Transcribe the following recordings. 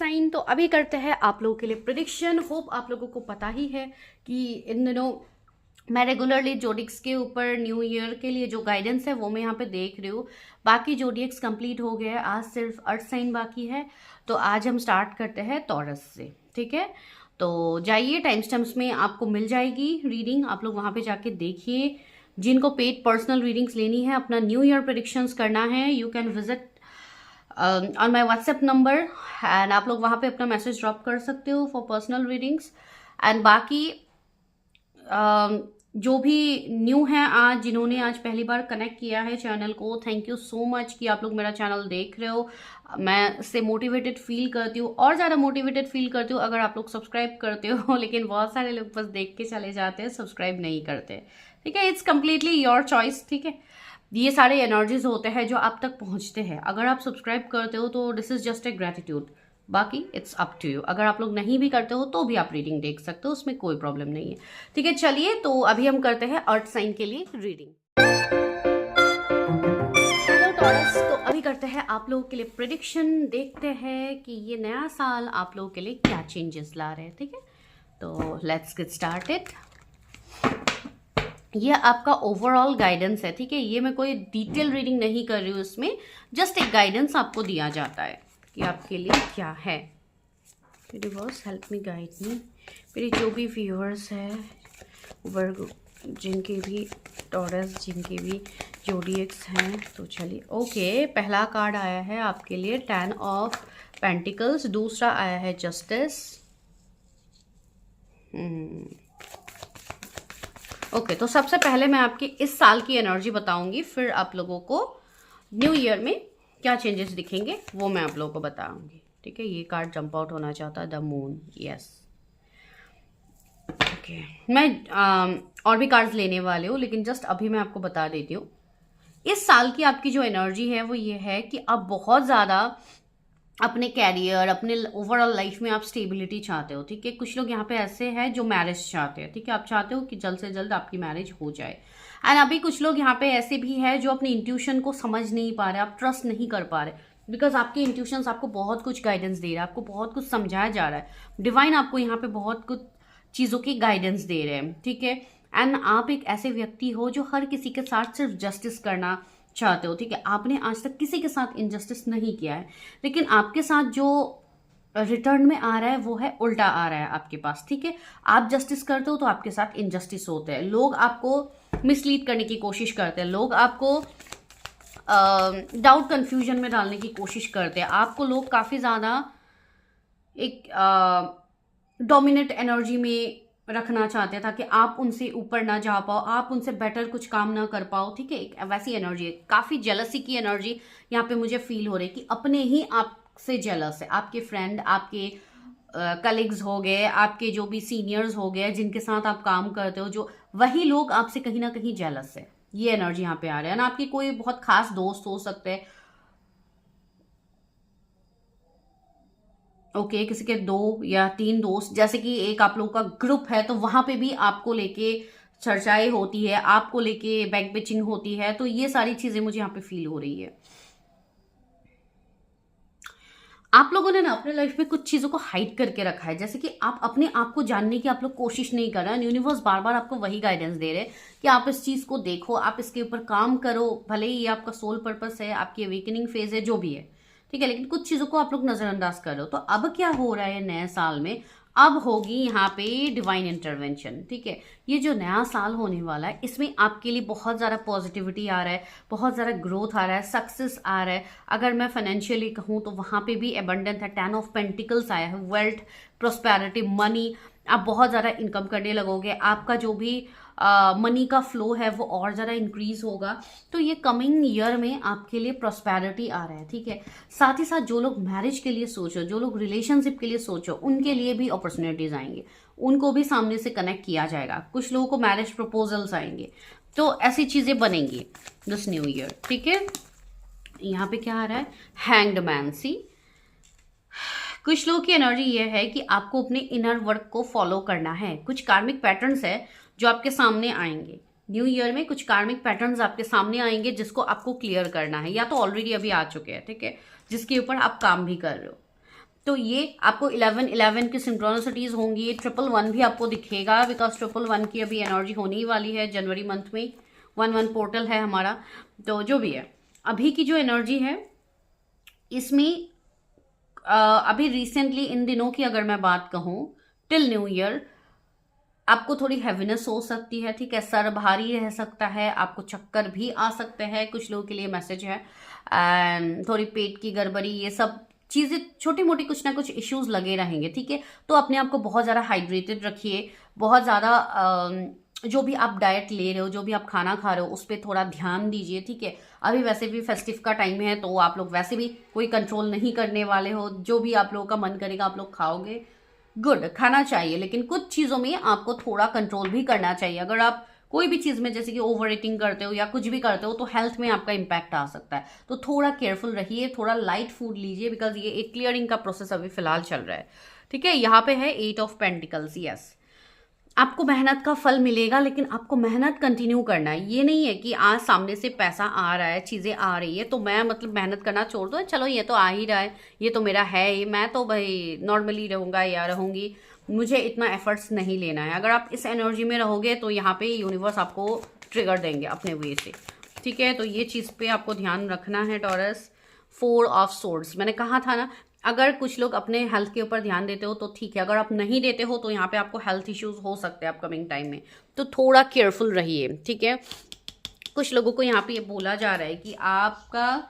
Sign. तो अभी करते हैं आप लोगों के लिए प्रेडिक्शन। होप आप लोगों को पता ही है कि इन दिनों मैं रेगुलरली जोडिक्स के ऊपर न्यू ईयर के लिए जो गाइडेंस है वो मैं यहाँ पे देख रही हूँ। बाकी जोडिक्स कंप्लीट हो गया है, आज सिर्फ अर्थ साइन बाकी है। तो आज हम स्टार्ट करते हैं टॉरस से, ठीक है। तो जाइए, टाइम स्टैम्प्स में आपको मिल जाएगी रीडिंग, आप लोग वहाँ पे जाके देखिए। जिनको पेड पर्सनल रीडिंग्स लेनी है, अपना न्यू ईयर प्रेडिक्शंस करना है, you can visit on my WhatsApp number and आप लोग वहाँ पे अपना मैसेज ड्रॉप कर सकते हो फॉर पर्सनल रीडिंग्स। एंड बाकी जो भी न्यू है आज, जिन्होंने आज पहली बार कनेक्ट किया है चैनल को, थैंक यू सो मच कि आप लोग मेरा चैनल देख रहे हो। मैं इससे मोटिवेटेड फील करती हूँ और ज़्यादा मोटिवेटेड फील करती हूँ अगर आप लोग सब्सक्राइब करते हो। लेकिन बहुत सारे लोग बस देख के चले जाते हैं, सब्सक्राइब नहीं करते, ठीक है। इट्स कम्प्लीटली योर चॉइस, ठीक है। ये सारे एनर्जीज होते हैं जो आप तक पहुँचते हैं। अगर आप सब्सक्राइब करते हो तो this is just a gratitude, बाकी इट्स अप टू यू। अगर आप लोग नहीं भी करते हो तो भी आप रीडिंग देख सकते हो, उसमें कोई प्रॉब्लम नहीं है, ठीक है। चलिए, तो अभी हम करते हैं अर्थ साइन के लिए रीडिंग। हेलो टॉरस, तो अभी करते हैं आप लोगों के लिए प्रेडिक्शन। देखते हैं कि ये नया साल आप लोगों के लिए क्या चेंजेस ला रहे हैं, ठीक है। तो लेट्स गेट स्टार्टेड। ये आपका ओवरऑल गाइडेंस है, ठीक है। ये मैं कोई डिटेल रीडिंग नहीं कर रही हूँ, इसमें जस्ट एक गाइडेंस आपको दिया जाता है कि आपके लिए क्या है। Universe help me, guide me. मेरे जो भी व्यूअर्स हैं, वर्ग, जिनके भी टॉरस, जिनके भी जोडिएक्स हैं, तो चलिए। ओके, पहला कार्ड आया है आपके लिए 10 ऑफ पेंटिकल्स, दूसरा आया है जस्टिस। ओके, तो सबसे पहले मैं आपके इस साल की एनर्जी बताऊंगी, फिर आप लोगों को न्यू ईयर में क्या चेंजेस दिखेंगे वो मैं आप लोगों को बताऊंगी, ठीक है। ये कार्ड जंप आउट होना चाहता है, द मून, यस। ओके, मैं और भी कार्ड्स लेने वाले हूँ, लेकिन जस्ट अभी मैं आपको बता देती हूँ इस साल की आपकी जो एनर्जी है वो ये है कि आप बहुत ज़्यादा अपने कैरियर, अपने ओवरऑल लाइफ में आप स्टेबिलिटी चाहते हो, ठीक है। कुछ लोग यहाँ पे ऐसे हैं जो मैरिज चाहते हैं, ठीक है। आप चाहते हो कि जल्द से जल्द आपकी मैरिज हो जाए। एंड अभी कुछ लोग यहाँ पे ऐसे भी हैं जो अपनी इंट्यूशन को समझ नहीं पा रहे, आप ट्रस्ट नहीं कर पा रहे, बिकॉज आपके इंट्यूशंस आपको बहुत कुछ गाइडेंस दे रहा है, आपको बहुत कुछ समझाया जा रहा है। डिवाइन आपको यहाँ पे बहुत कुछ चीज़ों की गाइडेंस दे रहे हैं, ठीक है। एंड आप एक ऐसे व्यक्ति हो जो हर किसी के साथ सिर्फ जस्टिस करना चाहते हो, ठीक है। आपने आज तक किसी के साथ इनजस्टिस नहीं किया है, लेकिन आपके साथ जो रिटर्न में आ रहा है वो है उल्टा आ रहा है आपके पास, ठीक है। आप जस्टिस करते हो तो आपके साथ इनजस्टिस होते हैं, लोग आपको मिसलीड करने की कोशिश करते हैं, लोग आपको डाउट कंफ्यूजन में डालने की कोशिश करते हैं, आपको लोग काफ़ी ज़्यादा एक डोमिनेट एनर्जी में रखना चाहते हैं ताकि आप उनसे ऊपर ना जा पाओ, आप उनसे बेटर कुछ काम ना कर पाओ, ठीक है। एक वैसी एनर्जी है, काफ़ी जेलसी की एनर्जी यहाँ पे मुझे फील हो रही है कि अपने ही आपसे जेलस है। आपके फ्रेंड, आपके कलीग्स हो गए, आपके जो भी सीनियर्स हो गए, जिनके साथ आप काम करते हो, जो वही लोग आपसे कहीं ना कहीं जेलस है। ये एनर्जी यहाँ पे आ रहा है ना। आपके कोई बहुत खास दोस्त हो सकते हैं, ओके, किसी के 2 या 3 दोस्त, जैसे कि एक आप लोगों का ग्रुप है, तो वहां पे भी आपको लेके चर्चाएं होती है, आपको लेके बैक बिचिंग होती है। तो ये सारी चीजें मुझे यहाँ पे फील हो रही है। आप लोगों ने ना अपने लाइफ में कुछ चीजों को हाइड करके रखा है, जैसे कि आप अपने आप को जानने की आप लोग कोशिश नहीं कर रहे हैं। यूनिवर्स बार बार आपको वही गाइडेंस दे रहे हैं कि आप इस चीज को देखो, आप इसके ऊपर काम करो, भले ही ये आपका सोल पर्पस है, आपकी अवेकनिंग फेज है, जो भी है, ठीक है। लेकिन कुछ चीजों को आप लोग नजरअंदाज कर रहे हो। तो अब क्या हो रहा है नए साल में, अब होगी यहाँ पे डिवाइन इंटरवेंशन, ठीक है। ये जो नया साल होने वाला है, इसमें आपके लिए बहुत ज़्यादा पॉजिटिविटी आ रहा है, बहुत ज़्यादा ग्रोथ आ रहा है, सक्सेस आ रहा है। अगर मैं फाइनेंशियली कहूँ तो वहाँ पे भी एबंडेंट है, 10 ऑफ पेंटिकल्स आया है, वेल्थ, प्रोस्पेरिटी, मनी, आप बहुत ज़्यादा इनकम करने लगोगे, आपका जो भी मनी का फ्लो है वो और ज़्यादा इंक्रीज होगा। तो ये कमिंग ईयर में आपके लिए प्रॉस्पेरिटी आ रहा है, ठीक है। साथ ही साथ जो लोग मैरिज के लिए सोचो, जो लोग रिलेशनशिप के लिए सोचो, उनके लिए भी अपॉर्चुनिटीज आएंगे, उनको भी सामने से कनेक्ट किया जाएगा। कुछ लोगों को मैरिज प्रपोजल्स आएंगे, तो ऐसी चीज़ें बनेंगी दिस न्यू ईयर, ठीक है। यहाँ पे क्या आ रहा है, हैंग्ड मैन। सी, कुछ लोगों की एनर्जी ये है कि आपको अपने इनर वर्क को फॉलो करना है। कुछ कार्मिक पैटर्न्स है जो आपके सामने आएंगे न्यू ईयर में, कुछ कार्मिक पैटर्न्स आपके सामने आएंगे जिसको आपको क्लियर करना है, या तो ऑलरेडी अभी आ चुके हैं, ठीक है, जिसके ऊपर आप काम भी कर रहे हो। तो ये आपको 11 की सिंक्रोनिसिटीज होंगी। ये 111 भी आपको दिखेगा, बिकॉज 111 की अभी एनर्जी होने ही वाली है जनवरी मंथ में। 11 पोर्टल है हमारा। तो जो भी है अभी की जो एनर्जी है इसमें अभी रिसेंटली इन दिनों की अगर मैं बात कहूँ टिल न्यू ईयर आपको थोड़ी हैवीनेस हो सकती है, ठीक है, सर भारी रह सकता है, आपको चक्कर भी आ सकते हैं, कुछ लोगों के लिए मैसेज है। एंड थोड़ी पेट की गड़बड़ी, ये सब चीज़ें छोटी मोटी कुछ ना कुछ इश्यूज लगे रहेंगे, ठीक है। तो अपने आप को बहुत ज़्यादा हाइड्रेटेड रखिए, बहुत ज़्यादा जो भी आप डाइट ले रहे हो, जो भी आप खाना खा रहे हो उस पर थोड़ा ध्यान दीजिए, ठीक है। अभी वैसे भी फेस्टिव का टाइम है तो आप लोग वैसे भी कोई कंट्रोल नहीं करने वाले हो, जो भी आप लोगों का मन करेगा आप लोग खाओगे, गुड, खाना चाहिए, लेकिन कुछ चीज़ों में आपको थोड़ा कंट्रोल भी करना चाहिए। अगर आप कोई भी चीज़ में जैसे कि ओवर ईटिंग करते हो या कुछ भी करते हो तो हेल्थ में आपका इम्पैक्ट आ सकता है। तो थोड़ा केयरफुल रहिए, थोड़ा लाइट फूड लीजिए, बिकॉज ये एक क्लियरिंग का प्रोसेस अभी फिलहाल चल रहा है, ठीक है। यहाँ पे है 8 ऑफ पेंटिकल्स, यस, आपको मेहनत का फल मिलेगा, लेकिन आपको मेहनत कंटिन्यू करना है। ये नहीं है कि आज सामने से पैसा आ रहा है, चीज़ें आ रही है तो मैं मतलब मेहनत करना छोड़ दो, चलो ये तो आ ही रहा है, ये तो मेरा है, ये मैं तो भाई नॉर्मली रहूँगा या रहूँगी, मुझे इतना एफर्ट्स नहीं लेना है। अगर आप इस एनर्जी में रहोगे तो यहाँ पे यूनिवर्स आपको ट्रिगर देंगे अपने वे से, ठीक है। तो ये चीज़ पे आपको ध्यान रखना है टॉरस। 4 ऑफ सोर्ड्स, मैंने कहा था ना, अगर कुछ लोग अपने हेल्थ के ऊपर ध्यान देते हो तो ठीक है, अगर आप नहीं देते हो तो यहाँ पे आपको हेल्थ इश्यूज हो सकते हैं अपकमिंग टाइम में, तो थोड़ा केयरफुल रहिए, ठीक है। कुछ लोगों को यहाँ पे ये बोला जा रहा है कि आपका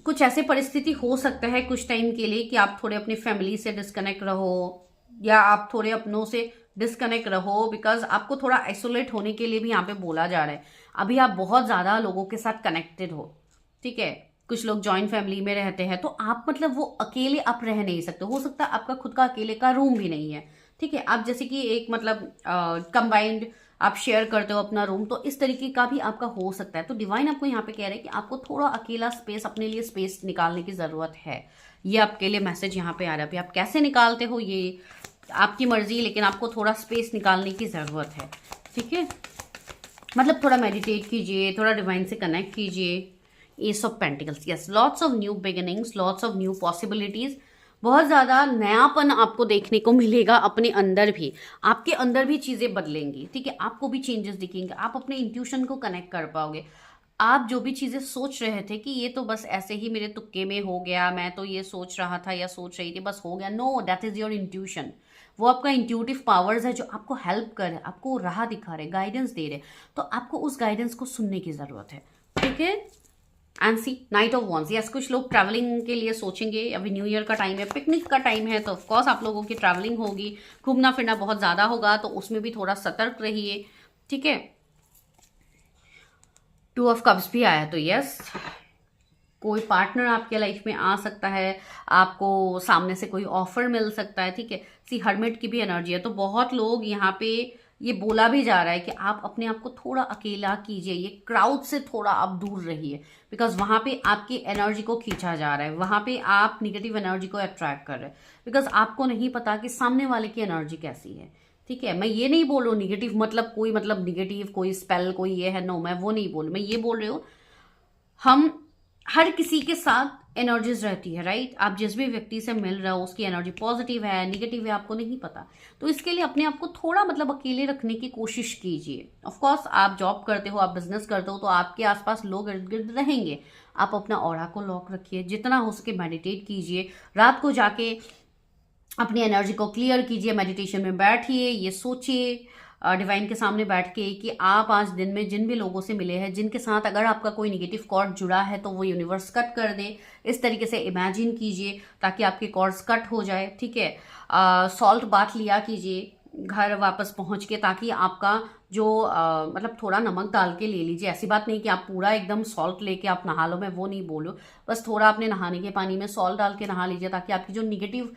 कुछ ऐसे परिस्थिति हो सकता है कुछ टाइम के लिए कि आप थोड़े अपनी फैमिली से डिस्कनेक्ट रहो या आप थोड़े अपनों से डिस्कनेक्ट रहो, बिकॉज आपको थोड़ा आइसोलेट होने के लिए भी यहाँ पे बोला जा रहा है। अभी आप बहुत ज़्यादा लोगों के साथ कनेक्टेड हो, ठीक है। कुछ लोग जॉइंट फैमिली में रहते हैं तो आप मतलब वो अकेले आप रह नहीं सकते, हो सकता है आपका खुद का अकेले का रूम भी नहीं है, ठीक है। आप जैसे कि एक मतलब कंबाइंड आप शेयर करते हो अपना रूम, तो इस तरीके का भी आपका हो सकता है। तो डिवाइन आपको यहाँ पे कह रहे हैं कि आपको थोड़ा अकेला स्पेस, अपने लिए स्पेस निकालने की ज़रूरत है। ये आपके लिए मैसेज यहाँ पे आ रहा है। अभी आप कैसे निकालते हो ये आपकी मर्जी, लेकिन आपको थोड़ा स्पेस निकालने की ज़रूरत है, ठीक है। मतलब थोड़ा मेडिटेट कीजिए, थोड़ा डिवाइन से कनेक्ट कीजिए। S of pentacles, yes, lots of new beginnings, lots of new possibilities, बहुत ज़्यादा नयापन आपको देखने को मिलेगा अपने अंदर भी, आपके अंदर भी चीज़ें बदलेंगी, ठीक है। आपको भी चेंजेस दिखेंगे, आप अपने इंट्यूशन को कनेक्ट कर पाओगे। आप जो भी चीज़ें सोच रहे थे कि ये तो बस ऐसे ही मेरे तुक्के में हो गया, मैं तो ये सोच रहा था या सोच रही थी बस हो गया, no, that is your intuition. वो आपका इंट्यूटिव पावर्स है जो आपको हेल्प कर रहे, आपको राह दिखा रहे, गाइडेंस दे रहे, तो आपको उस गाइडेंस को सुनने की ज़रूरत है, ठीक है। And see knight of wands, yes, कुछ लोग ट्रैवलिंग के लिए सोचेंगे। अभी न्यू ईयर का टाइम है, पिकनिक का टाइम है, तो ऑफकोर्स आप लोगों की ट्रैवलिंग होगी, घूमना फिरना बहुत ज़्यादा होगा, तो उसमें भी थोड़ा सतर्क रहिए, ठीक है। 2 ऑफ कप्स भी आया, तो यस, कोई पार्टनर आपके लाइफ में आ सकता है, आपको सामने से कोई ऑफर मिल सकता है, ठीक है। सी हर्मिट की भी एनर्जी है, तो बहुत लोग यहाँ पे ये बोला भी जा रहा है कि आप अपने आप को थोड़ा अकेला कीजिए, ये क्राउड से थोड़ा आप दूर रहिए, बिकॉज वहाँ पे आपकी एनर्जी को खींचा जा रहा है, वहाँ पे आप निगेटिव एनर्जी को अट्रैक्ट कर रहे हैं, बिकॉज आपको नहीं पता कि सामने वाले की एनर्जी कैसी है, ठीक है। मैं ये नहीं बोल रही हूँ निगेटिव मतलब कोई मतलब निगेटिव कोई स्पेल कोई ये है, नो, मैं वो नहीं बोल रही, मैं ये बोल रही हूँ हम हर किसी के साथ एनर्जीज रहती है, राइट। आप जिस भी व्यक्ति से मिल रहे हो उसकी एनर्जी पॉजिटिव है निगेटिव है आपको नहीं पता, तो इसके लिए अपने आप को थोड़ा मतलब अकेले रखने की कोशिश कीजिए। ऑफ कोर्स आप जॉब करते हो, आप बिजनेस करते हो, तो आपके आसपास लोग इर्द गिर्द रहेंगे, आप अपना ऑरा को लॉक रखिए, जितना हो सके मेडिटेट कीजिए, रात को जाके अपनी एनर्जी को क्लियर कीजिए, मेडिटेशन में बैठिए, ये सोचिए डिवाइन के सामने बैठ के कि आप आज दिन में जिन भी लोगों से मिले हैं, जिनके साथ अगर आपका कोई नेगेटिव कॉर्ड जुड़ा है तो वो यूनिवर्स कट कर दे, इस तरीके से इमेजिन कीजिए ताकि आपके कॉर्ड्स कट हो जाए, ठीक है। सॉल्ट बाथ लिया कीजिए घर वापस पहुंच के, ताकि आपका जो मतलब थोड़ा नमक डाल के ले लीजिए, ऐसी बात नहीं कि आप पूरा एकदम सॉल्ट लेके आप नहा लो, मैं वो नहीं बोलूँ, बस थोड़ा अपने नहाने के पानी में सॉल्ट डाल के नहा लीजिए, ताकि आपकी जो निगेटिव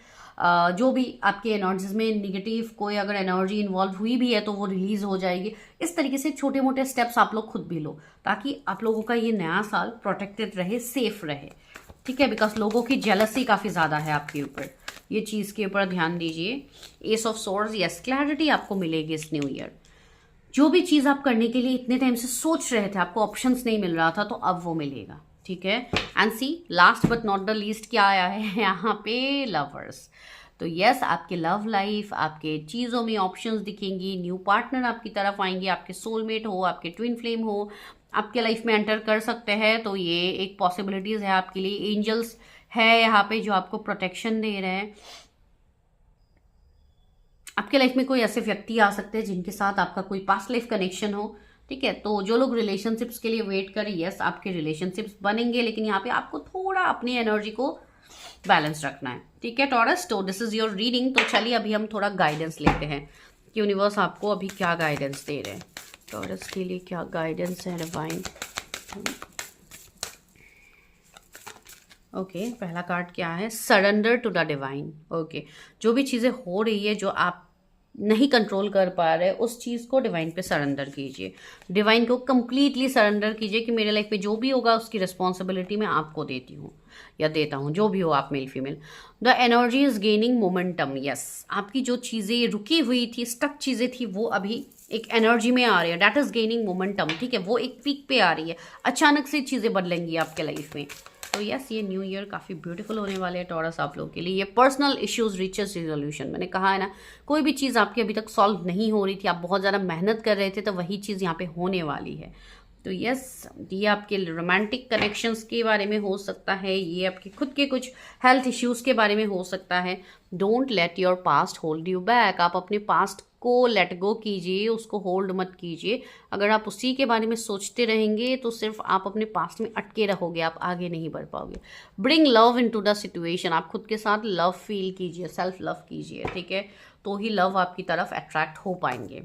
जो भी आपके एनर्जीज में निगेटिव कोई अगर एनर्जी इन्वॉल्व हुई भी है तो वो रिलीज हो जाएगी। इस तरीके से छोटे मोटे स्टेप्स आप लोग खुद भी लो, ताकि आप लोगों का ये नया साल प्रोटेक्टेड रहे, सेफ रहे, ठीक है। बिकॉज लोगों की जेलसी काफ़ी ज़्यादा है आपके ऊपर, ये चीज़ के ऊपर ध्यान दीजिए। S of swords, yes, clarity आपको मिलेगी इस न्यू ईयर। जो भी चीज़ आप करने के लिए इतने टाइम से सोच रहे थे, आपको ऑप्शंस नहीं मिल रहा था, तो अब वो मिलेगा, ठीक है। And see last but not the least क्या आया है यहाँ पे, लवर्स। तो यस, आपके लव लाइफ, आपके चीज़ों में ऑप्शंस दिखेंगी, न्यू पार्टनर आपकी तरफ आएंगे, आपके सोलमेट हो, आपके ट्विन फ्लेम हो, आपके लाइफ में एंटर कर सकते हैं। तो ये एक पॉसिबिलिटीज़ है आपके लिए। एंजल्स है यहाँ पे जो आपको प्रोटेक्शन दे रहे हैं। आपके लाइफ में कोई ऐसे व्यक्ति आ सकते हैं जिनके साथ आपका कोई पास्ट लाइफ कनेक्शन हो, ठीक है। तो जो लोग रिलेशनशिप्स के लिए वेट करें, यस आपके रिलेशनशिप्स बनेंगे, लेकिन यहाँ पे आपको थोड़ा अपनी एनर्जी को बैलेंस रखना है, ठीक है टॉरस। तो दिस इज योर रीडिंग। तो चलिए अभी हम थोड़ा गाइडेंस लेते हैं कि यूनिवर्स आपको अभी क्या गाइडेंस दे रहे हैं। टॉरस के लिए क्या गाइडेंस है डिवाइन। ओके, पहला कार्ड क्या है, surrender to the divine. Okay, जो भी चीज़ें हो रही है, जो आप नहीं कंट्रोल कर पा रहे, उस चीज़ को डिवाइन पे सरेंडर कीजिए। डिवाइन को कंप्लीटली सरेंडर कीजिए कि मेरे लाइफ में जो भी होगा उसकी रिस्पॉन्सिबिलिटी मैं आपको देती हूँ या देता हूँ, जो भी हो आप male female. The energy is gaining momentum. Yes, आपकी जो चीज़ें रुकी हुई थी, स्टक चीज़ें थी, वो अभी एक एनर्जी में आ रही है। डैट इज गेनिंग मोमेंटम, ठीक है। वो एक पीक पे आ रही है, अचानक से चीज़ें बदलेंगी आपके लाइफ में। तो यस, ये न्यू ईयर काफ़ी ब्यूटीफुल होने वाले हैं टॉरस आप लोगों के लिए। ये पर्सनल इश्यूज रीचेस रिजोल्यूशन, मैंने कहा है ना, कोई भी चीज़ आपकी अभी तक सॉल्व नहीं हो रही थी, आप बहुत ज़्यादा मेहनत कर रहे थे, तो वही चीज़ यहाँ पे होने वाली है। तो यस, ये आपके रोमांटिक कनेक्शंस के बारे में हो सकता है, ये आपके खुद के कुछ हेल्थ इश्यूज़ के बारे में हो सकता है। Don't let your past hold you back. आप अपने पास्ट को लेट गो कीजिए, उसको होल्ड मत कीजिए। अगर आप उसी के बारे में सोचते रहेंगे तो सिर्फ आप अपने पास्ट में अटके रहोगे, आप आगे नहीं बढ़ पाओगे। Bring love into the situation. आप खुद के साथ लव फील कीजिए, सेल्फ लव कीजिए, ठीक है। तो ही लव आपकी तरफ अट्रैक्ट हो पाएंगे।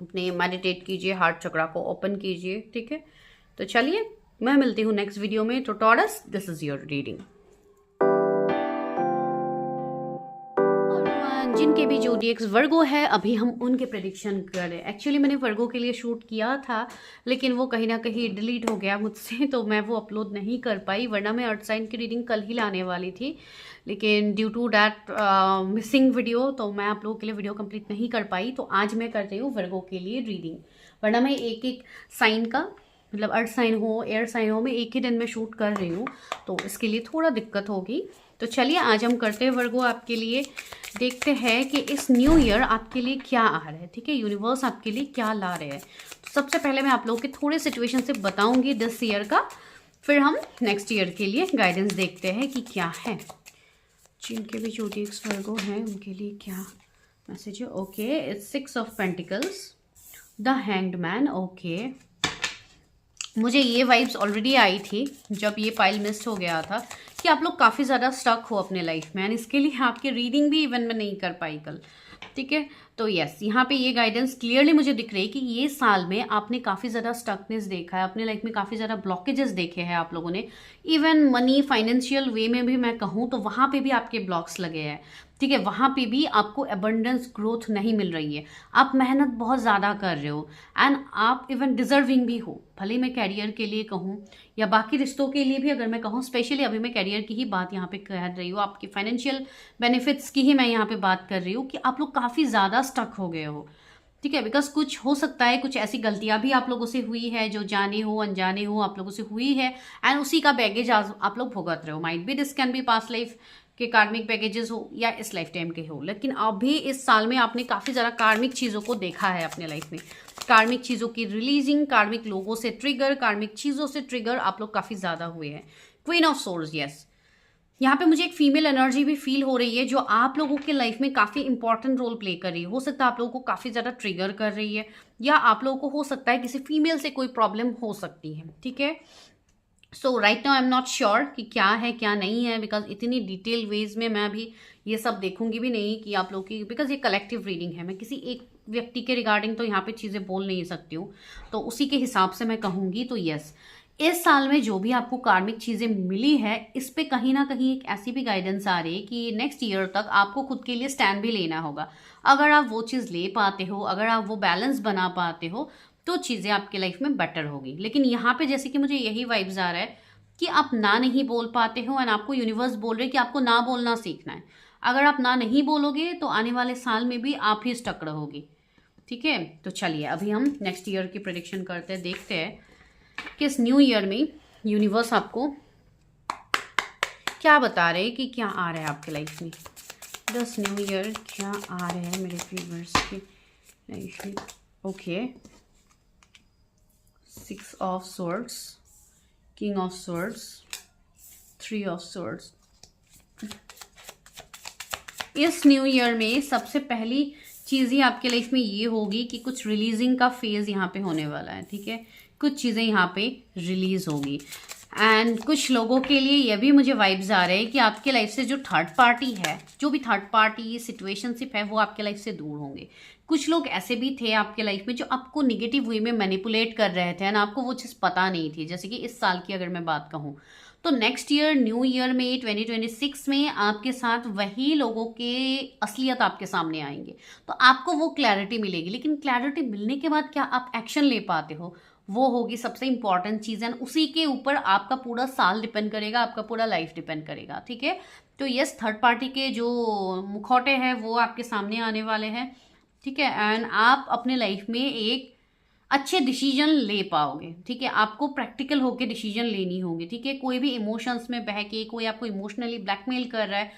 अपने मेडिटेट कीजिए, हार्ट चक्रा को ओपन कीजिए, ठीक है। तो चलिए मैं मिलती हूँ नेक्स्ट वीडियो में। तो taurus, this is your reading. जिनके भी जोडिएक्स वर्गो है, अभी हम उनके प्रेडिक्शन करें। एक्चुअली मैंने वर्गो के लिए शूट किया था, लेकिन वो कहीं ना कहीं डिलीट हो गया मुझसे, तो मैं वो अपलोड नहीं कर पाई। वरना मैं अर्थ साइन की रीडिंग कल ही लाने वाली थी, लेकिन due to that missing video, तो मैं आप लोगों के लिए वीडियो कंप्लीट नहीं कर पाई। तो आज मैं कर रही हूँ वर्गो के लिए रीडिंग। वरना मैं एक एक साइन का, मतलब अर्थ साइन हो, एयर साइन हो, मैं एक ही दिन में शूट कर रही हूँ, तो इसके लिए थोड़ा दिक्कत होगी। तो चलिए आज हम करते हैं वर्गो आपके लिए। देखते हैं कि इस न्यू ईयर आपके लिए क्या आ रहा है, ठीक है। यूनिवर्स आपके लिए क्या ला रहे हैं। तो सबसे पहले मैं आप लोगों के थोड़े सिचुएशन से बताऊंगी दिस ईयर का, फिर हम नेक्स्ट ईयर के लिए गाइडेंस देखते हैं कि क्या है। जिनके भी जोडिएक्स वर्गो हैं उनके लिए क्या मैसेज है। Okay, it's 6 of pentacles, the hanged man. Okay, मुझे ये वाइब्स ऑलरेडी आई थी जब ये पाइल मिस हो गया था कि आप लोग काफ़ी ज़्यादा स्टक हो अपने लाइफ में, एंड इसके लिए आपकी रीडिंग भी इवन मैं नहीं कर पाई कल, ठीक है। तो यस, यहाँ पे ये गाइडेंस क्लियरली मुझे दिख रही है कि ये साल में आपने काफ़ी ज़्यादा स्टकनेस देखा है अपने लाइफ में, काफ़ी ज़्यादा ब्लॉकेजेस देखे हैं आप लोगों ने। इवन मनी फाइनेंशियल वे में भी मैं कहूँ तो वहाँ पे भी आपके ब्लॉक्स लगे हैं, ठीक है। वहाँ पे भी आपको अबंडेंस ग्रोथ नहीं मिल रही है। आप मेहनत बहुत ज़्यादा कर रहे हो, एंड आप इवन डिजर्विंग भी हो। भले मैं कैरियर के लिए कहूँ या बाकी रिश्तों के लिए भी अगर मैं कहूँ, स्पेशली अभी मैं कैरियर की ही बात यहाँ पे कर रही हूँ, आपकी फाइनेंशियल बेनिफिट्स की ही मैं यहाँ पे बात कर रही हूँ कि आप लोग काफ़ी ज़्यादा स्टक हो गए हो, ठीक है। बिकॉज कुछ हो सकता है, कुछ ऐसी गलतियां भी आप लोगों से हुई है जो जाने हो अनजाने हो आप लोगों से हुई है, एंड उसी का बैगेज आप लोग भुगत रहे हो। Might be this can be past life के कार्मिक बैगेजेस हो या इस लाइफ टाइम के हो, लेकिन अभी इस साल में आपने काफ़ी ज़्यादा कार्मिक चीज़ों को देखा है अपने लाइफ में। कार्मिक चीज़ों की रिलीजिंग, कार्मिक लोगों से ट्रिगर, कार्मिक चीज़ों से ट्रिगर आप लोग काफ़ी ज़्यादा हुए हैं। क्वीन ऑफ सोर्स, यस, यहाँ पे मुझे एक फीमेल एनर्जी भी फील हो रही है जो आप लोगों के लाइफ में काफ़ी इंपॉर्टेंट रोल प्ले कर रही है। हो सकता है आप लोगों को काफ़ी ज़्यादा ट्रिगर कर रही है, या आप लोगों को हो सकता है किसी फीमेल से कोई प्रॉब्लम हो सकती है, ठीक है। So right now I am not sure कि क्या है क्या नहीं है, बिकॉज इतनी डिटेल वेज में मैं अभी ये सब देखूंगी भी नहीं कि आप लोग की, बिकॉज ये कलेक्टिव रीडिंग है। मैं किसी एक व्यक्ति के रिगार्डिंग तो यहाँ पे चीज़ें बोल नहीं सकती हूँ, तो उसी के हिसाब से मैं कहूँगी। तो यस, इस साल में जो भी आपको कार्मिक चीज़ें मिली है, इस पे कहीं ना कहीं एक ऐसी भी गाइडेंस आ रही है कि नेक्स्ट ईयर तक आपको खुद के लिए स्टैंड भी लेना होगा। अगर आप वो चीज़ ले पाते हो, अगर आप वो बैलेंस बना पाते हो, तो चीज़ें आपके लाइफ में बेटर होगी। लेकिन यहाँ पे जैसे कि मुझे यही वाइब्स आ रहा है कि आप ना नहीं बोल पाते हो, एंड आपको यूनिवर्स बोल रहे हैं कि आपको ना बोलना सीखना है। अगर आप ना नहीं बोलोगे तो आने वाले साल में भी आप ही स्टक रहोगे, ठीक है। तो चलिए अभी हम नेक्स्ट ईयर की प्रेडिक्शन करते हैं, देखते हैं कि इस न्यू ईयर में यूनिवर्स आपको क्या बता रहे हैं कि क्या आ रहा है आपके लाइफ में। दिस न्यू ईयर क्या आ रहा है मेरे व्यूअर्स की लाइफ में। Okay, 6 of swords, king of swords, 3 of swords। इस न्यू ईयर में सबसे पहली चीज़ ही आपके लाइफ में ये होगी कि कुछ रिलीजिंग का फेज यहाँ पे होने वाला है, ठीक है। कुछ चीज़ें यहाँ पे रिलीज होगी एंड कुछ लोगों के लिए ये भी मुझे वाइब्स आ रहे हैं कि आपके लाइफ से जो थर्ड पार्टी है, जो भी थर्ड पार्टी सिचुएशनशिप है, वो आपके लाइफ से दूर होंगे। कुछ लोग ऐसे भी थे आपके लाइफ में जो आपको निगेटिव वे में मैनिपुलेट कर रहे थे एंड आपको वो चीज़ पता नहीं थी। जैसे कि इस साल की अगर मैं बात कहूँ तो नेक्स्ट ईयर न्यू ईयर में 2026 में आपके साथ वही लोगों के असलियत आपके सामने आएंगे, तो आपको वो क्लैरिटी मिलेगी। लेकिन क्लैरिटी मिलने के बाद क्या आप एक्शन ले पाते हो, वो होगी सबसे इंपॉर्टेंट चीज़ है। उसी के ऊपर आपका पूरा साल डिपेंड करेगा, आपका पूरा लाइफ डिपेंड करेगा, ठीक है। तो यस, थर्ड पार्टी के जो मुखौटे हैं वो आपके सामने आने वाले हैं, ठीक है। एंड आप अपने लाइफ में एक अच्छे डिसीजन ले पाओगे, ठीक है। आपको प्रैक्टिकल होकर डिसीजन लेनी होगी, ठीक है। कोई भी इमोशंस में बह के कोई आपको इमोशनली ब्लैकमेल कर रहा है,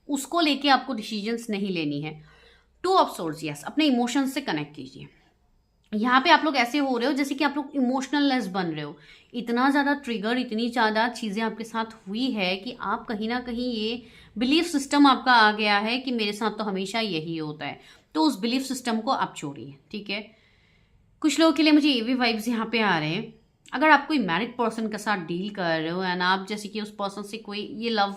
उसको लेके आपको डिसीजंस नहीं लेनी है। 2 ऑफ सोर्स, यस, अपने इमोशंस से कनेक्ट कीजिए। यहाँ पे आप लोग ऐसे हो रहे हो जैसे कि आप लोग इमोशनललेस बन रहे हो। इतना ज़्यादा ट्रिगर, इतनी ज़्यादा चीज़ें आपके साथ हुई है कि आप कहीं ना कहीं ये बिलीफ सिस्टम आपका आ गया है कि मेरे साथ तो हमेशा यही होता है। तो उस बिलीफ सिस्टम को आप छोड़िए, ठीक है। कुछ लोगों के लिए मुझे ये भी वाइब्स यहाँ पे आ रहे हैं, अगर आप कोई मैरिड पर्सन के साथ डील कर रहे हो एंड आप जैसे कि उस पर्सन से कोई ये लव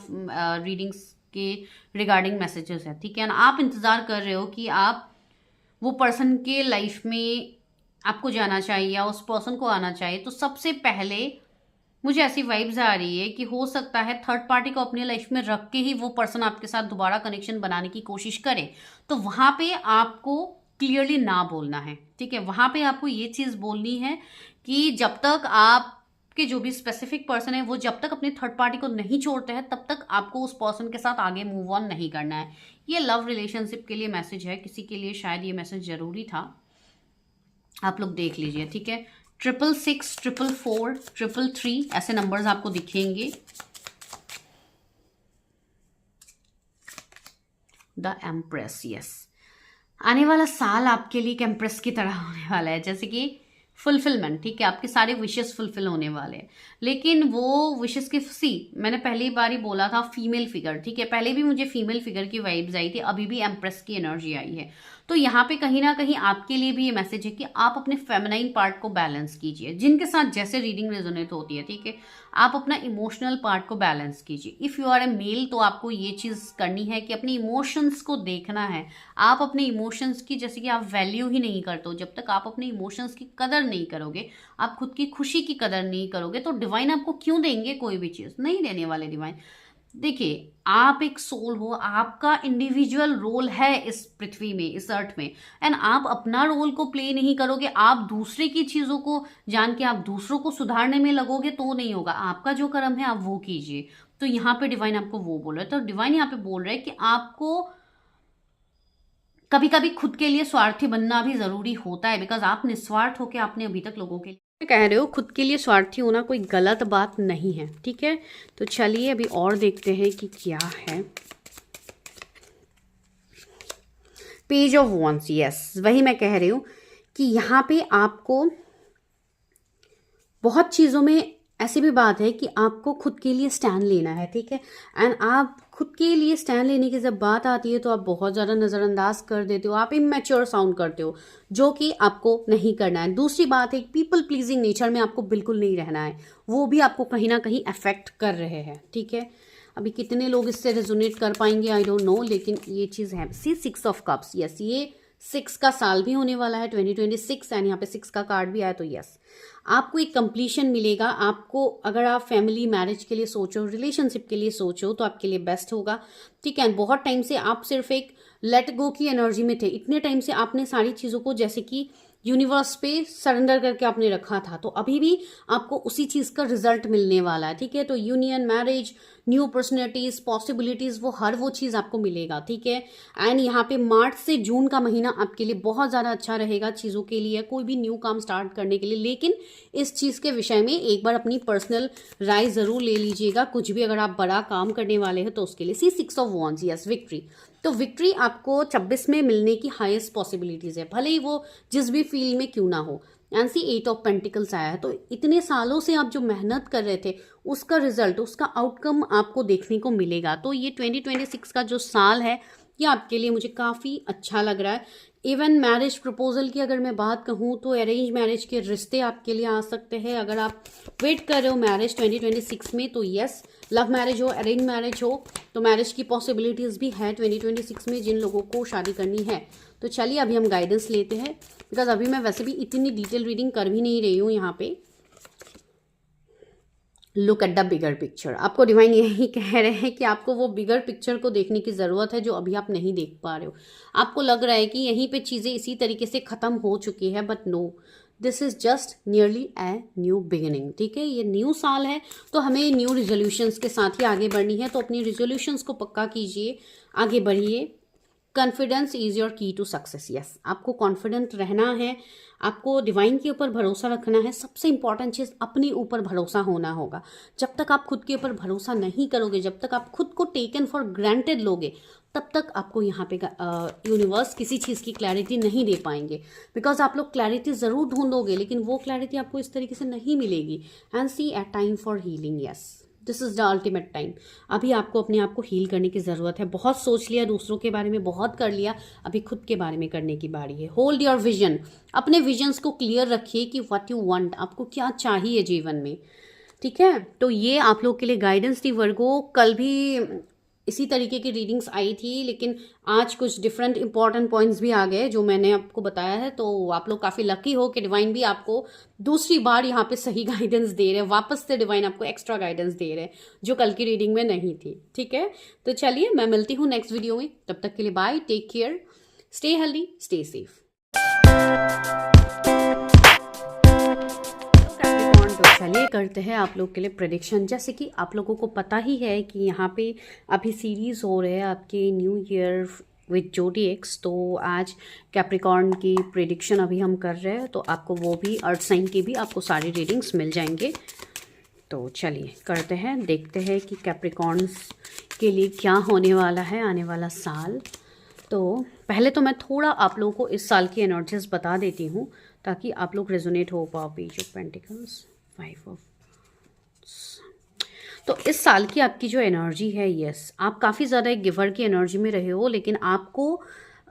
रीडिंग्स के रिगार्डिंग मैसेजेस है, ठीक है, ना आप इंतज़ार कर रहे हो कि आप वो पर्सन के लाइफ में आपको जाना चाहिए या उस पर्सन को आना चाहिए, तो सबसे पहले मुझे ऐसी वाइब्स आ रही है कि हो सकता है थर्ड पार्टी को अपने लाइफ में रख के ही वो पर्सन आपके साथ दोबारा कनेक्शन बनाने की कोशिश करे। तो वहाँ पे आपको क्लियरली ना बोलना है, ठीक है। वहाँ पे आपको ये चीज़ बोलनी है कि जब तक आपके जो भी स्पेसिफिक पर्सन है वो जब तक अपने थर्ड पार्टी को नहीं छोड़ते हैं तब तक आपको उस पर्सन के साथ आगे मूव ऑन नहीं करना है। ये लव रिलेशनशिप के लिए मैसेज है, किसी के लिए शायद ये मैसेज ज़रूरी था, आप लोग देख लीजिए, ठीक है। 666, 444, 333 ऐसे नंबर्स आपको दिखेंगे। द एम्प्रेस, यस, आने वाला साल आपके लिए एक एम्प्रेस की तरह होने वाला है, जैसे कि फुलफिलमेंट, ठीक है। आपके सारे विशेस फुलफिल होने वाले हैं, लेकिन वो विशेस की मैंने पहली बार ही बोला था फीमेल फिगर, ठीक है। पहले भी मुझे फीमेल फिगर की वाइब्स आई थी, अभी भी एम्प्रेस की एनर्जी आई है। तो यहाँ पे कहीं ना कहीं आपके लिए भी ये मैसेज है कि आप अपने फेमिनाइन पार्ट को बैलेंस कीजिए, जिनके साथ जैसे रीडिंग रेजोनेट होती है, ठीक है। आप अपना इमोशनल पार्ट को बैलेंस कीजिए। If you are a male तो आपको ये चीज़ करनी है कि अपने इमोशंस को देखना है। आप अपने इमोशंस की जैसे कि आप वैल्यू ही नहीं करते हो, जब तक आप अपने इमोशंस की कदर नहीं करोगे, आप खुद की खुशी की कदर नहीं करोगे, तो डिवाइन आपको क्यों देंगे? कोई भी चीज़ नहीं देने वाले डिवाइन। देखिए, आप एक सोल हो, आपका इंडिविजुअल रोल है इस पृथ्वी में, इस अर्थ में, एंड आप अपना रोल को प्ले नहीं करोगे, आप दूसरे की चीज़ों को जान के आप दूसरों को सुधारने में लगोगे तो नहीं होगा। आपका जो कर्म है आप वो कीजिए। तो यहाँ पे डिवाइन आपको वो बोल रहा है। तो डिवाइन यहाँ पे बोल रहा है कि आपको कभी कभी खुद के लिए स्वार्थी बनना भी ज़रूरी होता है, बिकॉज आप निस्वार्थ होकर आपने अभी तक लोगों के लिए कह रहे हो। खुद के लिए स्वार्थी होना कोई गलत बात नहीं है, ठीक है। तो चलिए अभी और देखते हैं कि क्या है। पेज ऑफ वॉन्ड्स, यस, वही मैं कह रही हूँ कि यहाँ पे आपको बहुत चीज़ों में ऐसी भी बात है कि आपको खुद के लिए स्टैंड लेना है, ठीक है। एंड आप खुद के लिए स्टैंड लेने की जब बात आती है तो आप बहुत ज़्यादा नज़रअंदाज कर देते हो, आप इमैच्योर साउंड करते हो, जो कि आपको नहीं करना है। दूसरी बात है, पीपल प्लीजिंग नेचर में आपको बिल्कुल नहीं रहना है, वो भी आपको कहीं ना कहीं अफेक्ट कर रहे हैं, ठीक है। अभी कितने लोग इससे रेजोनेट कर पाएंगे आई डोंट नो, लेकिन ये चीज़ है। सी 6 ऑफ कप्स, यस, ये 6 का साल भी होने वाला है 2026 एंड यहाँ पे 6 का कार्ड भी आया, तो यस, आपको एक कंप्लीशन मिलेगा। आपको अगर आप फैमिली मैरिज के लिए सोचो, रिलेशनशिप के लिए सोचो, तो आपके लिए बेस्ट होगा, ठीक है। बहुत टाइम से आप सिर्फ एक लेट गो की एनर्जी में थे, इतने टाइम से आपने सारी चीज़ों को जैसे कि यूनिवर्स पे सरेंडर करके आपने रखा था, तो अभी भी आपको उसी चीज़ का रिजल्ट मिलने वाला है, ठीक है। तो union, marriage, new opportunities, possibilities, वो हर वो चीज़ आपको मिलेगा, ठीक है। एंड यहाँ पे मार्च से जून का महीना आपके लिए बहुत ज़्यादा अच्छा रहेगा चीज़ों के लिए, कोई भी न्यू काम स्टार्ट करने के लिए। लेकिन इस चीज़ के विषय में एक बार अपनी पर्सनल राय ज़रूर ले लीजिएगा, कुछ भी अगर आप बड़ा काम करने वाले हैं तो उसके लिए। सी 6 ऑफ वॉन्ड्स, यस, विक्ट्री। तो विक्ट्री आपको 26 में मिलने की हाईएस्ट पॉसिबिलिटीज़ है, भले ही वो जिस भी फील्ड में क्यों ना हो। एंड सी 8 ऑफ पेंटिकल्स आया है, तो इतने सालों से आप जो मेहनत कर रहे थे उसका रिजल्ट, उसका आउटकम आपको देखने को मिलेगा। तो ये 2026 का जो साल है ये आपके लिए मुझे काफ़ी अच्छा लग रहा है। इवन मैरिज प्रपोजल की अगर मैं बात कहूँ तो अरेंज मैरिज के रिश्ते आपके लिए आ सकते हैं। अगर आप वेट कर रहे हो मैरिज 2026 में तो यस, लव मैरिज हो, अरेंज मैरिज हो, तो मैरिज की पॉसिबिलिटीज़ भी है 2026 में जिन लोगों को शादी करनी है। तो चलिए अभी हम गाइडेंस लेते हैं, बिकॉज अभी मैं वैसे भी इतनी डिटेल रीडिंग कर भी नहीं रही हूँ यहाँ पे। Look at the bigger picture, आपको डिवाइन यही कह रहे हैं कि आपको वो बिगर पिक्चर को देखने की ज़रूरत है जो अभी आप नहीं देख पा रहे हो। आपको लग रहा है कि यहीं पे चीज़ें इसी तरीके से ख़त्म हो चुकी है, but no, this is just nearly a new beginning, ठीक है। ये न्यू साल है तो हमें न्यू रिजोल्यूशंस के साथ ही आगे बढ़नी है, तो अपनी रिजोल्यूशंस को पक्का कीजिए, आगे बढ़िए। कॉन्फिडेंस इज़ योर की टू सक्सेस, यस, आपको कॉन्फिडेंट रहना है, आपको डिवाइन के ऊपर भरोसा रखना है। सबसे इंपॉर्टेंट चीज़ अपने ऊपर भरोसा होना होगा। जब तक आप खुद के ऊपर भरोसा नहीं करोगे, जब तक आप खुद को टेकन फॉर ग्रांटेड लोगे, तब तक आपको यहाँ पे यूनिवर्स किसी चीज़ की क्लैरिटी नहीं दे पाएंगे। बिकॉज आप लोग क्लैरिटी ज़रूर ढूंढोगे लेकिन वो क्लैरिटी आपको इस तरीके से नहीं मिलेगी। And see at time for healing, yes, this is the ultimate time. अभी आपको अपने आप को हील करने की ज़रूरत है। बहुत सोच लिया दूसरों के बारे में, बहुत कर लिया, अभी खुद के बारे में करने की बारी है। होल्ड योर विजन, अपने विजन्स को क्लियर रखिए कि व्हाट यू वांट, आपको क्या चाहिए जीवन में, ठीक है। तो ये आप लोग के लिए गाइडेंस थी वर्गो। कल भी इसी तरीके की रीडिंग्स आई थी लेकिन आज कुछ डिफरेंट इंपॉर्टेंट पॉइंट्स भी आ गए जो मैंने आपको बताया है। तो आप लोग काफ़ी लकी हो कि डिवाइन भी आपको दूसरी बार यहाँ पे सही गाइडेंस दे रहे हैं, वापस से डिवाइन आपको एक्स्ट्रा गाइडेंस दे रहे हैं जो कल की रीडिंग में नहीं थी, ठीक है। तो चलिए मैं मिलती हूँ नेक्स्ट वीडियो में, तब तक के लिए bye, take care, stay healthy, stay safe. तो चलिए करते हैं आप लोग के लिए प्रेडिक्शन। जैसे कि आप लोगों को पता ही है कि यहाँ पे अभी सीरीज़ हो रहे हैं आपके न्यू ईयर विद जोडिएक्स, तो आज कैप्रिकॉर्न की प्रेडिक्शन अभी हम कर रहे हैं, तो आपको वो भी अर्थ साइन की भी आपको सारी रीडिंग्स मिल जाएंगे। तो चलिए करते हैं, देखते हैं कि कैप्रिकॉर्न्स के लिए क्या होने वाला है आने वाला साल। तो पहले तो मैं थोड़ा आप लोगों को इस साल की एनर्जीज बता देती हूँ ताकि आप लोग रेजोनेट हो पाओ। पेज ऑफ पेंटिकल्स, 5 ऑफ, तो इस साल की आपकी जो एनर्जी है, यस, आप काफ़ी ज़्यादा एक गिवर की एनर्जी में रहे हो लेकिन आपको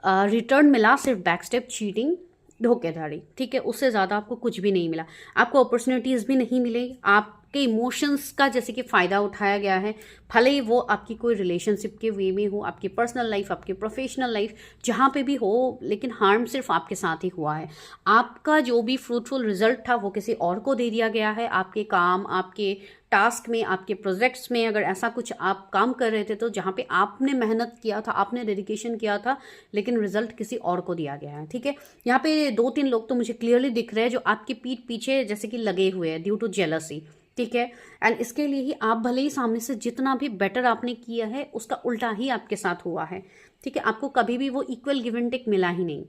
रिटर्न मिला सिर्फ बैकस्टेप, चीटिंग, धोखेधड़ी, ठीक है। उससे ज़्यादा आपको कुछ भी नहीं मिला। आपको अपॉर्चुनिटीज़ भी नहीं मिली। आपके इमोशंस का जैसे कि फ़ायदा उठाया गया है, भले ही वो आपकी कोई रिलेशनशिप के वे में हो, आपकी पर्सनल लाइफ, आपकी प्रोफेशनल लाइफ, जहाँ पे भी हो, लेकिन हार्म सिर्फ आपके साथ ही हुआ है। आपका जो भी फ्रूटफुल रिजल्ट था वो किसी और को दे दिया गया है। आपके काम, आपके टास्क में, आपके प्रोजेक्ट्स में अगर ऐसा कुछ आप काम कर रहे थे तो जहाँ पे आपने मेहनत किया था, आपने डेडिकेशन किया था, लेकिन रिजल्ट किसी और को दिया गया है, ठीक है। यहाँ पे 2-3 लोग तो मुझे क्लियरली दिख रहे हैं जो आपकी पीठ पीछे जैसे कि लगे हुए हैं ड्यू टू जेलसी, ठीक है। एंड इसके लिए ही आप भले ही सामने से जितना भी बेटर आपने किया है उसका उल्टा ही आपके साथ हुआ है, ठीक है। आपको कभी भी वो इक्वल गिव एंड टेक मिला ही नहीं।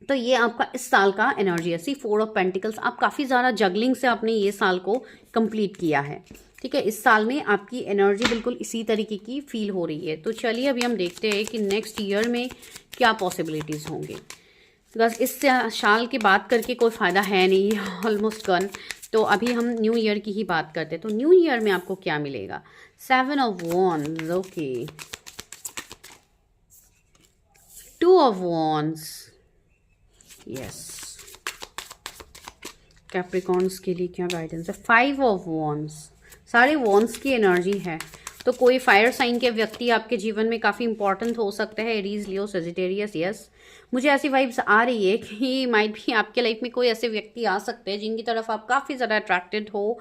तो ये आपका इस साल का एनर्जी है। सी 4 ऑफ पेंटिकल्स, आप काफ़ी ज़्यादा जगलिंग से आपने ये साल को कंप्लीट किया है, ठीक है। इस साल में आपकी एनर्जी बिल्कुल इसी तरीके की फील हो रही है। तो चलिए अभी हम देखते हैं कि नेक्स्ट ईयर में क्या पॉसिबिलिटीज़ होंगे। बस इस साल की बात करके कोई फ़ायदा है नहीं, ऑलमोस्ट गन। तो अभी हम न्यू ईयर की ही बात करते हैं। तो न्यू ईयर में आपको क्या मिलेगा? 7 of wands, okay, 2 of wands, yes. Capricorns के लिए क्या गाइडेंस है? 5 ऑफ वॉन्ड्स, सारे वॉन्ड्स की एनर्जी है। तो कोई फायर साइन के व्यक्ति आपके जीवन में काफ़ी इंपॉर्टेंट हो सकते हैं, एरीज, लियो, सेजिटेरियस, यस। मुझे ऐसी वाइब्स आ रही है कि माइट भी आपके लाइफ में कोई ऐसे व्यक्ति आ सकते हैं जिनकी तरफ आप काफ़ी ज़्यादा अट्रैक्टेड हो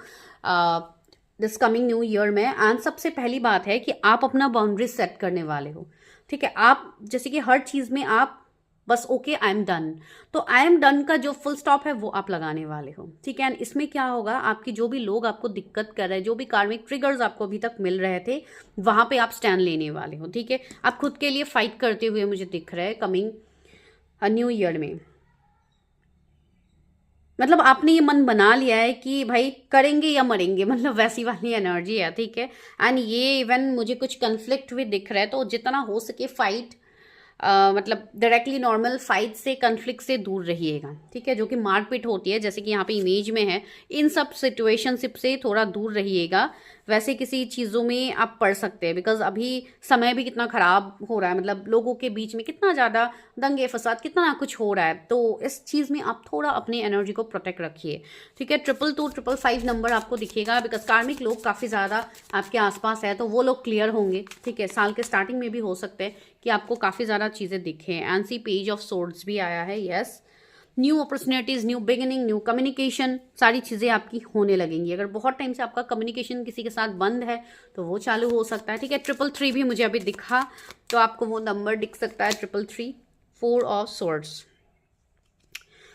दिस कमिंग न्यू ईयर में। एंड सबसे पहली बात है कि आप अपना बाउंड्रीज सेट करने वाले हो, ठीक है। आप जैसे कि हर चीज़ में आप बस ओके आई एम डन। तो आई एम डन का जो फुल स्टॉप है वो आप लगाने वाले हो, ठीक है। एंड इसमें क्या होगा, आपकी जो भी लोग आपको दिक्कत कर रहे हैं, जो भी कार्मिक ट्रिगर्स आपको अभी तक मिल रहे थे, वहां पे आप स्टैंड लेने वाले हो, ठीक है। आप खुद के लिए फाइट करते हुए मुझे दिख रहा है कमिंग न्यू ईयर में। मतलब आपने ये मन बना लिया है कि भाई करेंगे या मरेंगे, मतलब वैसी वाली एनर्जी है, ठीक है। एंड ये इवन मुझे कुछ कन्फ्लिक्ट भी दिख रहा है, तो जितना हो सके फाइट, मतलब डायरेक्टली नॉर्मल फाइट से, कन्फ्लिक्ट से दूर रहिएगा, ठीक है। जो कि मारपीट होती है, जैसे कि यहाँ पे इमेज में है, इन सब सिचुएशनशिप से थोड़ा दूर रहिएगा। वैसे किसी चीज़ों में आप पढ़ सकते हैं, बिकॉज अभी समय भी कितना ख़राब हो रहा है, मतलब लोगों के बीच में कितना ज़्यादा दंगे फसाद, कितना कुछ हो रहा है। तो इस चीज़ में आप थोड़ा अपनी एनर्जी को प्रोटेक्ट रखिए, ठीक है। 222 नंबर आपको दिखेगा, बिकॉज कार्मिक लोग काफ़ी ज़्यादा आपके आसपास है, तो वो लोग क्लियर होंगे, ठीक है। साल के स्टार्टिंग में भी हो सकते हैं कि आपको काफ़ी ज़्यादा चीज़ें दिखें। एंड पेज ऑफ सोर्ड्स भी आया है, yes. New opportunities, new beginning, new communication, सारी चीज़ें आपकी होने लगेंगी। अगर बहुत टाइम से आपका कम्युनिकेशन किसी के साथ बंद है तो वो चालू हो सकता है, ठीक है। 333 भी मुझे अभी दिखा, तो आपको वो नंबर दिख सकता है, 333। 4 ऑफ सोर्ड्स।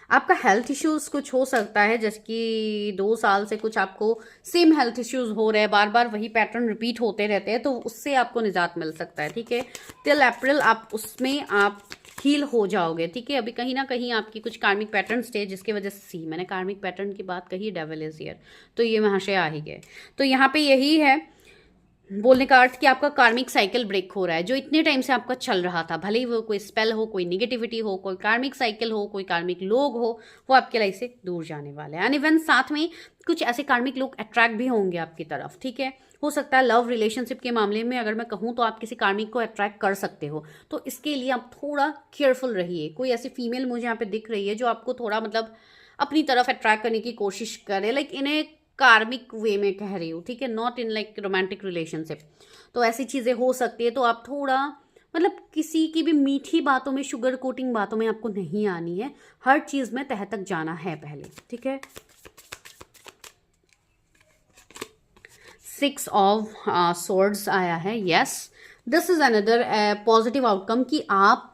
आपका हेल्थ इश्यूज कुछ हो सकता है, जैसे कि 2 साल से कुछ आपको सेम हेल्थ इश्यूज हो रहे हैं, बार बार वही पैटर्न रिपीट होते रहते हैं, तो उससे आपको निजात मिल सकता है, ठीक है। टिल अप्रैल आप उसमें आप हील हो जाओगे, ठीक है। अभी कहीं ना कहीं आपकी कुछ कार्मिक पैटर्न थे, जिसकी वजह से मैंने कार्मिक पैटर्न की बात कही, डेविल इज हियर, तो ये वहां से आ ही गए। तो यहाँ पे यही है बोलने का अर्थ कि आपका कार्मिक साइकिल ब्रेक हो रहा है, जो इतने टाइम से आपका चल रहा था। भले ही वो कोई स्पेल हो, कोई निगेटिविटी हो, कोई कार्मिक साइकिल हो, कोई कार्मिक लोग हो, वो आपके लाइफ से दूर जाने वाले हैं। एंड इवन साथ में कुछ ऐसे कार्मिक लोग अट्रैक्ट भी होंगे आपकी तरफ, ठीक है। हो सकता है लव रिलेशनशिप के मामले में अगर मैं कहूँ तो आप किसी कार्मिक को अट्रैक्ट कर सकते हो, तो इसके लिए आप थोड़ा केयरफुल रहिए। कोई ऐसी फीमेल मुझे यहाँ पे दिख रही है जो आपको थोड़ा मतलब अपनी तरफ अट्रैक्ट करने की कोशिश करे, लाइक इन्हें कार्मिक वे में कह रही हूँ, ठीक है, not in like romantic relationship. तो ऐसी चीज़ें हो सकती है, तो आप थोड़ा मतलब किसी की भी मीठी बातों में, शुगर कोटिंग बातों में आपको नहीं आनी है, हर चीज़ में तह तक जाना है पहले, ठीक है। 6 ऑफ सोर्ड्स आया है, yes. This is another positive outcome कि आप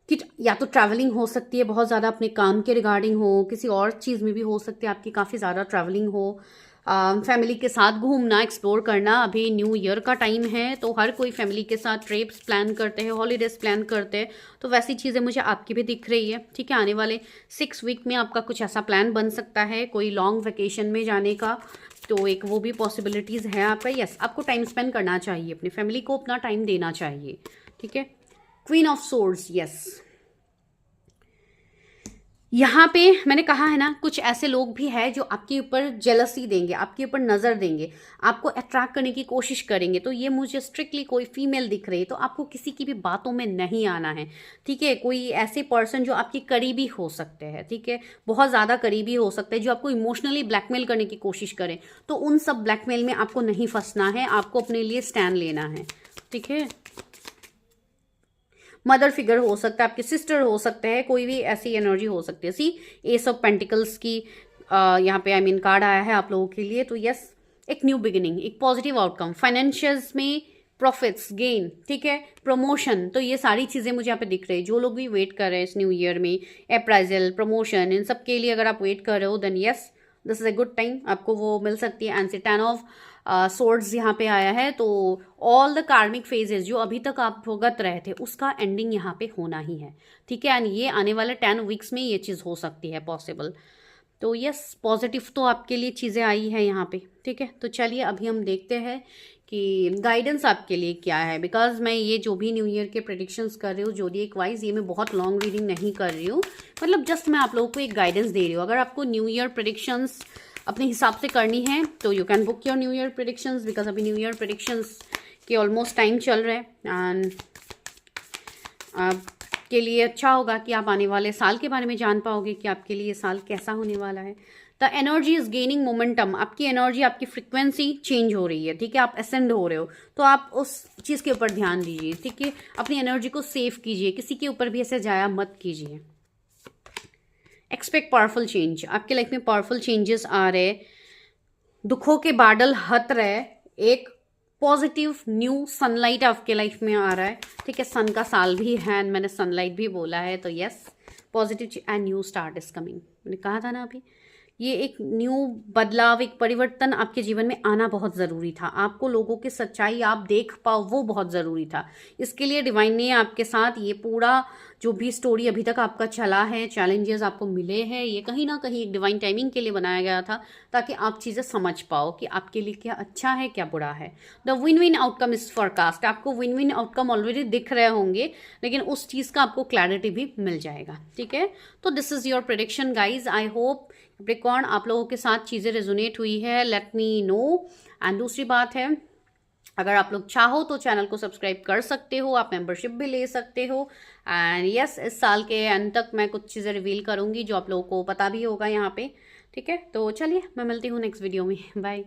कि या तो ट्रैवलिंग हो सकती है बहुत ज़्यादा, अपने काम के रिगार्डिंग हो, किसी और चीज़ में भी हो सकती है आपकी काफ़ी ज़्यादा ट्रैवलिंग हो, फैमिली के साथ घूमना, एक्सप्लोर करना। अभी न्यू ईयर का टाइम है, तो हर कोई फैमिली के साथ ट्रिप्स प्लान करते हैं, हॉलीडेज प्लान करते हैं, तो वैसी चीज़ें मुझे आपकी भी दिख रही है, ठीक है। आने वाले 6 वीक में आपका कुछ ऐसा प्लान बन सकता है, कोई लॉन्ग वेकेशन में जाने का, तो एक वो भी पॉसिबिलिटीज़ है आपका। यस, आपको टाइम स्पेंड करना चाहिए, अपनी फैमिली को अपना टाइम देना चाहिए, ठीक है। Queen of swords, yes. यहाँ पे मैंने कहा है ना, कुछ ऐसे लोग भी हैं जो आपके ऊपर जेलसी देंगे, आपके ऊपर नज़र देंगे, आपको अट्रैक्ट करने की कोशिश करेंगे। तो ये मुझे स्ट्रिक्टली कोई फीमेल दिख रही है, तो आपको किसी की भी बातों में नहीं आना है, ठीक है। कोई ऐसे पर्सन जो आपके करीबी हो सकते हैं, ठीक है, बहुत ज़्यादा करीबी हो सकते हैं, जो आपको इमोशनली ब्लैकमेल करने की कोशिश करें, तो उन सब ब्लैकमेल में आपको नहीं फंसना है, आपको अपने लिए स्टैंड लेना है, ठीक है। मदर फिगर हो सकता है, आपके सिस्टर हो सकते हैं, कोई भी ऐसी एनर्जी हो सकती है। सी एस ऑफ पेंटिकल्स की यहाँ पे आई मीन कार्ड आया है आप लोगों के लिए, तो यस, एक न्यू बिगिनिंग, एक पॉजिटिव आउटकम, फाइनेंशियल्स में प्रॉफिट्स, गेन, ठीक है, प्रमोशन, तो ये सारी चीज़ें मुझे यहाँ पे दिख रही है। जो लोग भी वेट कर रहे हैं इस न्यू ईयर में, अप्राइजल, प्रमोशन, इन सब के लिए अगर आप वेट कर रहे हो, then yes, this is a good time, आपको वो मिल सकती है। एंड 10 ऑफ सोर्ड्स यहाँ पे आया है, तो ऑल द कार्मिक फेजेस जो अभी तक आप भुगत रहे थे, उसका एंडिंग यहाँ पे होना ही है, ठीक है। एंड ये आने वाले 10 वीक्स में ये चीज़ हो सकती है पॉसिबल। तो यस, पॉजिटिव तो आपके लिए चीज़ें आई है यहाँ पे, ठीक है। तो चलिए अभी हम देखते हैं कि गाइडेंस आपके लिए क्या है, बिकॉज मैं ये जो भी न्यू ईयर के प्रेडिक्शंस कर रही हूँ जोडिएक वाइज, ये मैं बहुत लॉन्ग रीडिंग नहीं कर रही हूँ, मतलब जस्ट मैं आप लोगों को एक गाइडेंस दे रही हूँ। अगर आपको न्यू ईयर प्रेडिक्शंस अपने हिसाब से करनी है तो you can book your new year predictions, because अभी न्यू ईयर प्रेडिक्शंस के ऑलमोस्ट टाइम चल रहे हैं। एंड आपके लिए अच्छा होगा कि आप आने वाले साल के बारे में जान पाओगे कि आपके लिए ये साल कैसा होने वाला है। The energy is gaining momentum, आपकी एनर्जी, आपकी फ्रिक्वेंसी चेंज हो रही है, ठीक है, आप असेंड हो रहे हो, तो आप उस चीज़ के ऊपर ध्यान दीजिए, ठीक है। अपनी एनर्जी को सेव कीजिए, किसी के ऊपर भी ऐसे जाया मत कीजिए। एक्सपेक्ट पावरफुल चेंज, आपके लाइफ में पावरफुल चेंजेस आ रहे, दुखों के बादल हट रहे, एक पॉजिटिव न्यू सनलाइट आपके लाइफ में आ रहा है, ठीक है। सन का साल भी है एंड मैंने सनलाइट भी बोला है, तो yes, positive and new start is coming. मैंने कहा था ना अभी, ये एक न्यू बदलाव, एक परिवर्तन आपके जीवन में आना बहुत ज़रूरी था। आपको लोगों की सच्चाई आप देख पाओ, वो बहुत ज़रूरी था। इसके लिए डिवाइन ने आपके साथ ये पूरा जो भी स्टोरी अभी तक आपका चला है, चैलेंजेस आपको मिले हैं, ये कहीं ना कहीं एक डिवाइन टाइमिंग के लिए बनाया गया था, ताकि आप चीज़ें समझ पाओ कि आपके लिए क्या अच्छा है, क्या बुरा है। The win win outcome is forecast. आपको विन विन आउटकम ऑलरेडी दिख रहे होंगे, लेकिन उस चीज़ का आपको क्लैरिटी भी मिल जाएगा, ठीक है। तो this is your prediction guys. I hope Capricorn आप लोगों के साथ चीज़ें रेजोनेट हुई है, लेट मी नो। एंड दूसरी बात है, अगर आप लोग चाहो तो चैनल को सब्सक्राइब कर सकते हो, आप मेंबरशिप भी ले सकते हो। एंड यस, इस साल के अंत तक मैं कुछ चीज़ें रिवील करूंगी जो आप लोगों को पता भी होगा यहाँ पे, ठीक है। तो चलिए, मैं मिलती हूँ नेक्स्ट वीडियो में, बाय।